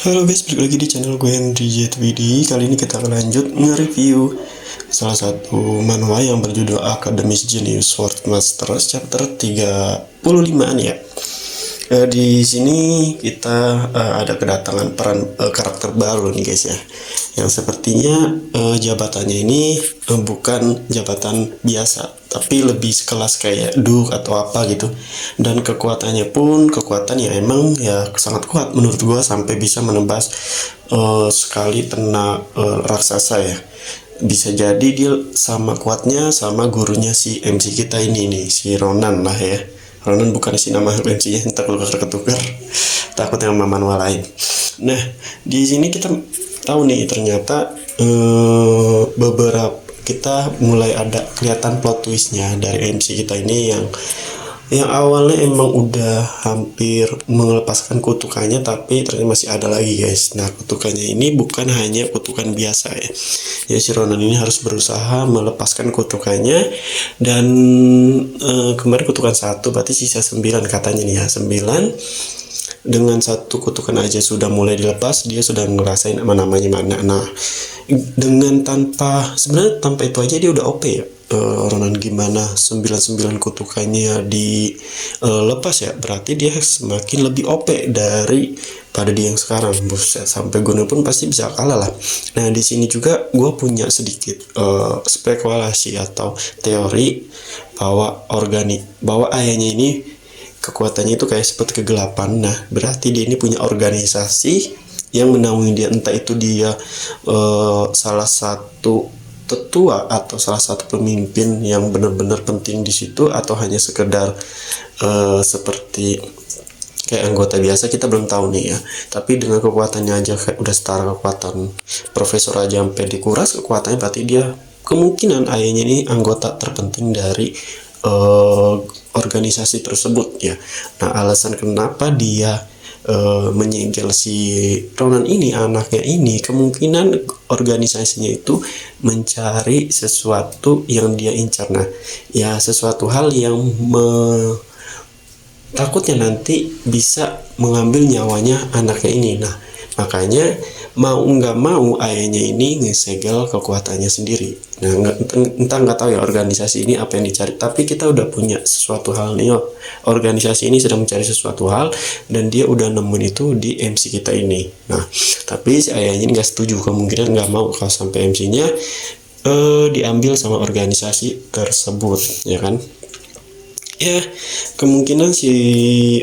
Halo guys, balik lagi di channel gue Henry JTVD. Kali ini kita akan lanjut nge-review salah satu manhwa yang berjudul Academy's Genius Sword Master chapter 35-an ya. Di sini kita ada kedatangan karakter baru nih guys ya, yang sepertinya jabatannya ini bukan jabatan biasa, tapi lebih sekelas kayak Duke atau apa gitu. Dan kekuatannya pun kekuatan yang emang ya sangat kuat menurut gua, sampai bisa menembas sekali tenaga raksasa ya. Bisa jadi dia sama kuatnya sama gurunya si MC kita ini nih, si Ronan lah ya. Ronan bukan si nama MC-nya, entar kalau ketukar takut yang manual lain. Nah, di sini kita tahu nih ternyata beberapa kita mulai ada kelihatan plot twistnya dari MC kita ini, yang awalnya emang udah hampir melepaskan kutukannya, tapi ternyata masih ada lagi guys. Nah, kutukannya ini bukan hanya kutukan biasa ya. Jadi si Ronan ini harus berusaha melepaskan kutukannya, dan kemarin kutukan 1, berarti sisa 9 katanya nih ya. 9 dengan satu kutukan aja sudah mulai dilepas, dia sudah ngerasain namanya mana. Nah, dengan sebenarnya tanpa itu aja dia udah OP ya. Ronan gimana 99 kutukannya dilepas ya, berarti dia semakin lebih OP dari pada dia yang sekarang. Buset, sampai gunung pun pasti bisa kalah lah. Nah, di sini juga gue punya sedikit spekulasi atau teori bahwa ayahnya ini kekuatannya itu kayak seperti kegelapan. Nah, berarti dia ini punya organisasi yang menaungi dia, entah itu dia salah satu tetua atau salah satu pemimpin yang benar-benar penting di situ, atau hanya sekedar seperti kayak anggota biasa, kita belum tahu nih ya. Tapi dengan kekuatannya aja kayak udah setara kekuatan profesor aja sampai dikuras kekuatannya, berarti dia kemungkinan ayahnya ini anggota terpenting dari organisasi tersebut ya. Nah, alasan kenapa dia menyegel si Ronan ini, anaknya ini, kemungkinan organisasinya itu mencari sesuatu yang dia incar. Nah, ya sesuatu hal yang takutnya nanti bisa mengambil nyawanya anaknya ini. Nah, makanya mau nggak mau ayahnya ini ngesegel kekuatannya sendiri. Nah, entah nggak tahu ya organisasi ini apa yang dicari, tapi kita udah punya sesuatu hal nih. Organisasi ini sedang mencari sesuatu hal, dan dia udah nemuin itu di MC kita ini. Nah, tapi si ayahnya ini nggak setuju, kemungkinan nggak mau kalau sampai MC-nya diambil sama organisasi tersebut, ya kan? Ya, kemungkinan si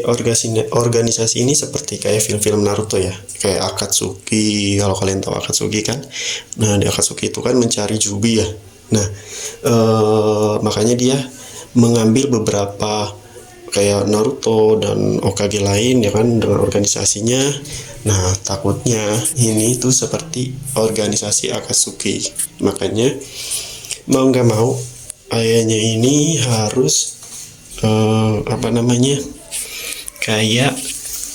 organisasi ini seperti kayak film-film Naruto ya, kayak Akatsuki. Kalau kalian tahu Akatsuki kan, nah di Akatsuki itu kan mencari Jubi ya. Nah, makanya dia mengambil beberapa kayak Naruto dan Hokage lain ya kan, dengan organisasinya. Nah, takutnya ini tuh seperti organisasi Akatsuki, makanya mau nggak mau ayahnya ini harus kayak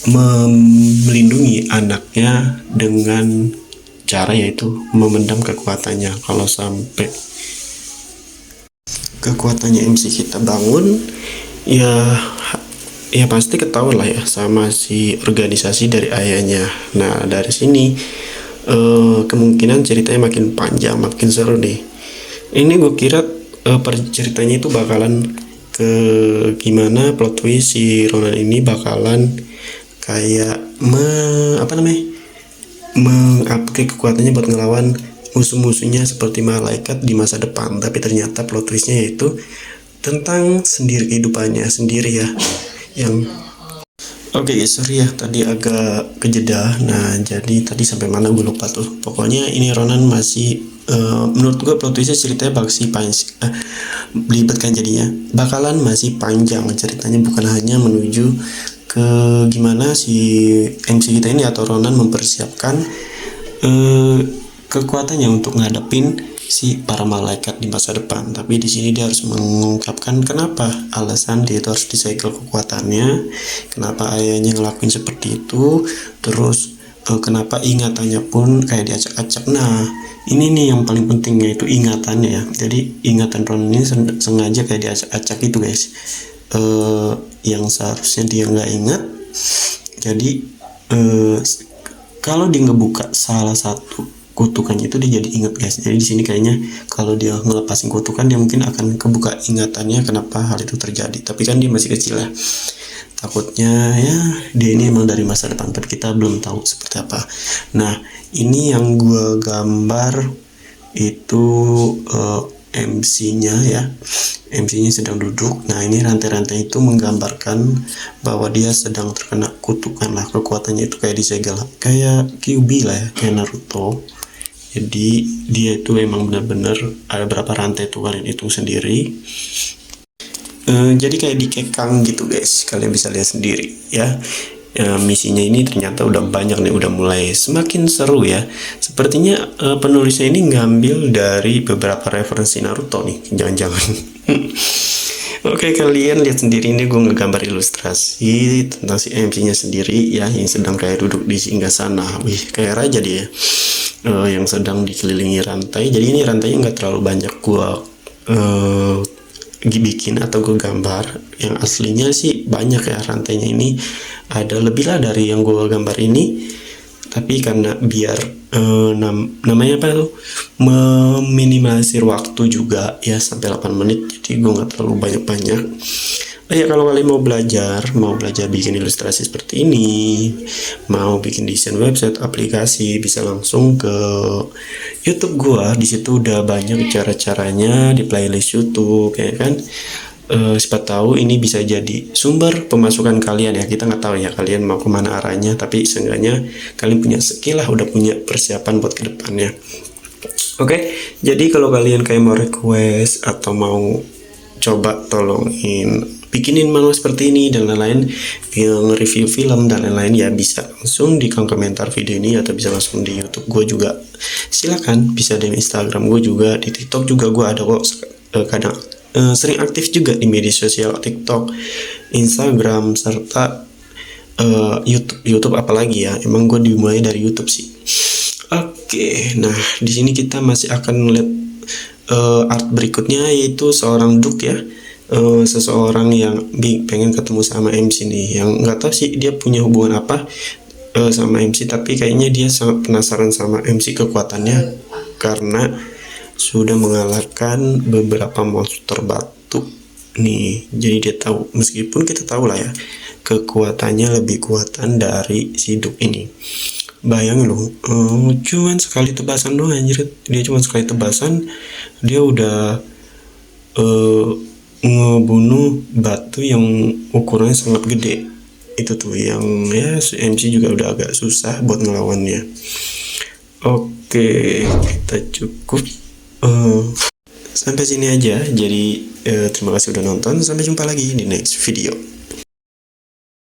melindungi anaknya dengan cara yaitu memendam kekuatannya. Kalau sampai kekuatannya MC kita bangun, ya pasti ketahuan lah ya sama si organisasi dari ayahnya. Nah, dari sini kemungkinan ceritanya makin panjang, makin seru nih. Ini gue kira ceritanya itu bakalan gimana plot twist si Ronan ini bakalan kayak mengupgrade kekuatannya buat ngelawan musuh-musuhnya seperti malaikat di masa depan. Tapi ternyata plot twistnya yaitu tentang sendiri, kehidupannya sendiri ya. Oke, sorry ya tadi agak kejeda. Nah, jadi tadi sampai mana gue lupa tuh. Pokoknya ini Ronan masih menurut gue plot twistnya ceritanya belibet kan, jadinya bakalan masih panjang ceritanya, bukan hanya menuju ke gimana si MC kita ini atau Ronan mempersiapkan kekuatannya untuk ngadepin si para malaikat di masa depan. Tapi di sini dia harus mengungkapkan kenapa alasan dia itu harus disegel kekuatannya, kenapa ayahnya ngelakuin seperti itu, terus kenapa ingatannya pun kayak diacak-acak. Nah, ini nih yang paling penting, yaitu ingatannya ya. Jadi ingatan Ronan ini sengaja kayak diacak-acak itu guys, yang seharusnya dia nggak ingat. Jadi kalau dia ngebuka salah satu kutukannya itu dia jadi ingat guys. Jadi di sini kayaknya kalau dia ngelepasin kutukan dia mungkin akan kebuka ingatannya kenapa hal itu terjadi. Tapi kan dia masih kecil ya. Takutnya ya dia ini emang dari masa depan, tapi kita belum tahu seperti apa. Nah, ini yang gue gambar itu MC-nya ya. MC-nya sedang duduk. Nah, ini rantai-rantai itu menggambarkan bahwa dia sedang terkena kutukan lah. Kekuatannya itu kayak disegel, kayak Kyuubi lah ya, kayak Naruto. Jadi dia itu emang benar-benar ada berapa rantai tuh, kalian hitung sendiri. Jadi kayak dikekang gitu guys, kalian bisa lihat sendiri ya. Misinya ini ternyata udah banyak nih, udah mulai semakin seru ya. Sepertinya penulisnya ini ngambil dari beberapa referensi Naruto nih, jangan-jangan. Oke, kalian lihat sendiri, ini gue ngegambar ilustrasi tentang si MC-nya sendiri ya, yang sedang kayak duduk di singgasana. Wih, kayak raja dia, yang sedang dikelilingi rantai. Jadi ini rantainya nggak terlalu banyak gue bikin atau gue gambar. Yang aslinya sih banyak ya rantainya, ini ada lebih lah dari yang gue gambar ini. Tapi karena biar namanya apa tuh, meminimalisir waktu juga ya, sampai 8 menit, jadi gue nggak terlalu banyak-banyak. Oh ya, kalau kalian mau belajar bikin ilustrasi seperti ini, mau bikin desain website, aplikasi, bisa langsung ke YouTube gua. Di situ udah banyak cara-caranya di playlist YouTube, ya kan. Siapa tahu ini bisa jadi sumber pemasukan kalian ya. Kita nggak tahu ya kalian mau kemana arahnya, tapi seenggaknya kalian punya skill lah, udah punya persiapan buat kedepannya. Oke, jadi kalau kalian kayak mau request atau mau coba tolongin bikinin manual seperti ini dan lain-lain, yang review film dan lain-lain, ya bisa langsung di kolom komentar video ini atau bisa langsung di YouTube gue juga. Silakan, bisa di Instagram gue juga, di TikTok juga gue ada kok. Kadang sering aktif juga di media sosial TikTok, Instagram, serta YouTube apalagi ya. Emang gue dimulai dari YouTube sih. Oke, nah di sini kita masih akan melihat art berikutnya, yaitu seorang Duk ya. Seseorang yang pengen ketemu sama MC nih, yang nggak tahu sih dia punya hubungan apa sama MC, tapi kayaknya dia sangat penasaran sama MC kekuatannya karena sudah mengalahkan beberapa monster batu nih. Jadi dia tahu, meskipun kita tahu lah ya kekuatannya lebih kuatan dari si Duk ini. Bayangin loh, cuman sekali tebasan doang anjir, dia cuma sekali tebasan dia udah ngebunuh batu yang ukurannya sangat gede. Itu tuh yang ya MC juga udah agak susah buat ngelawannya. Oke, kita cukup sampai sini aja. Jadi terima kasih udah nonton, sampai jumpa lagi di next video.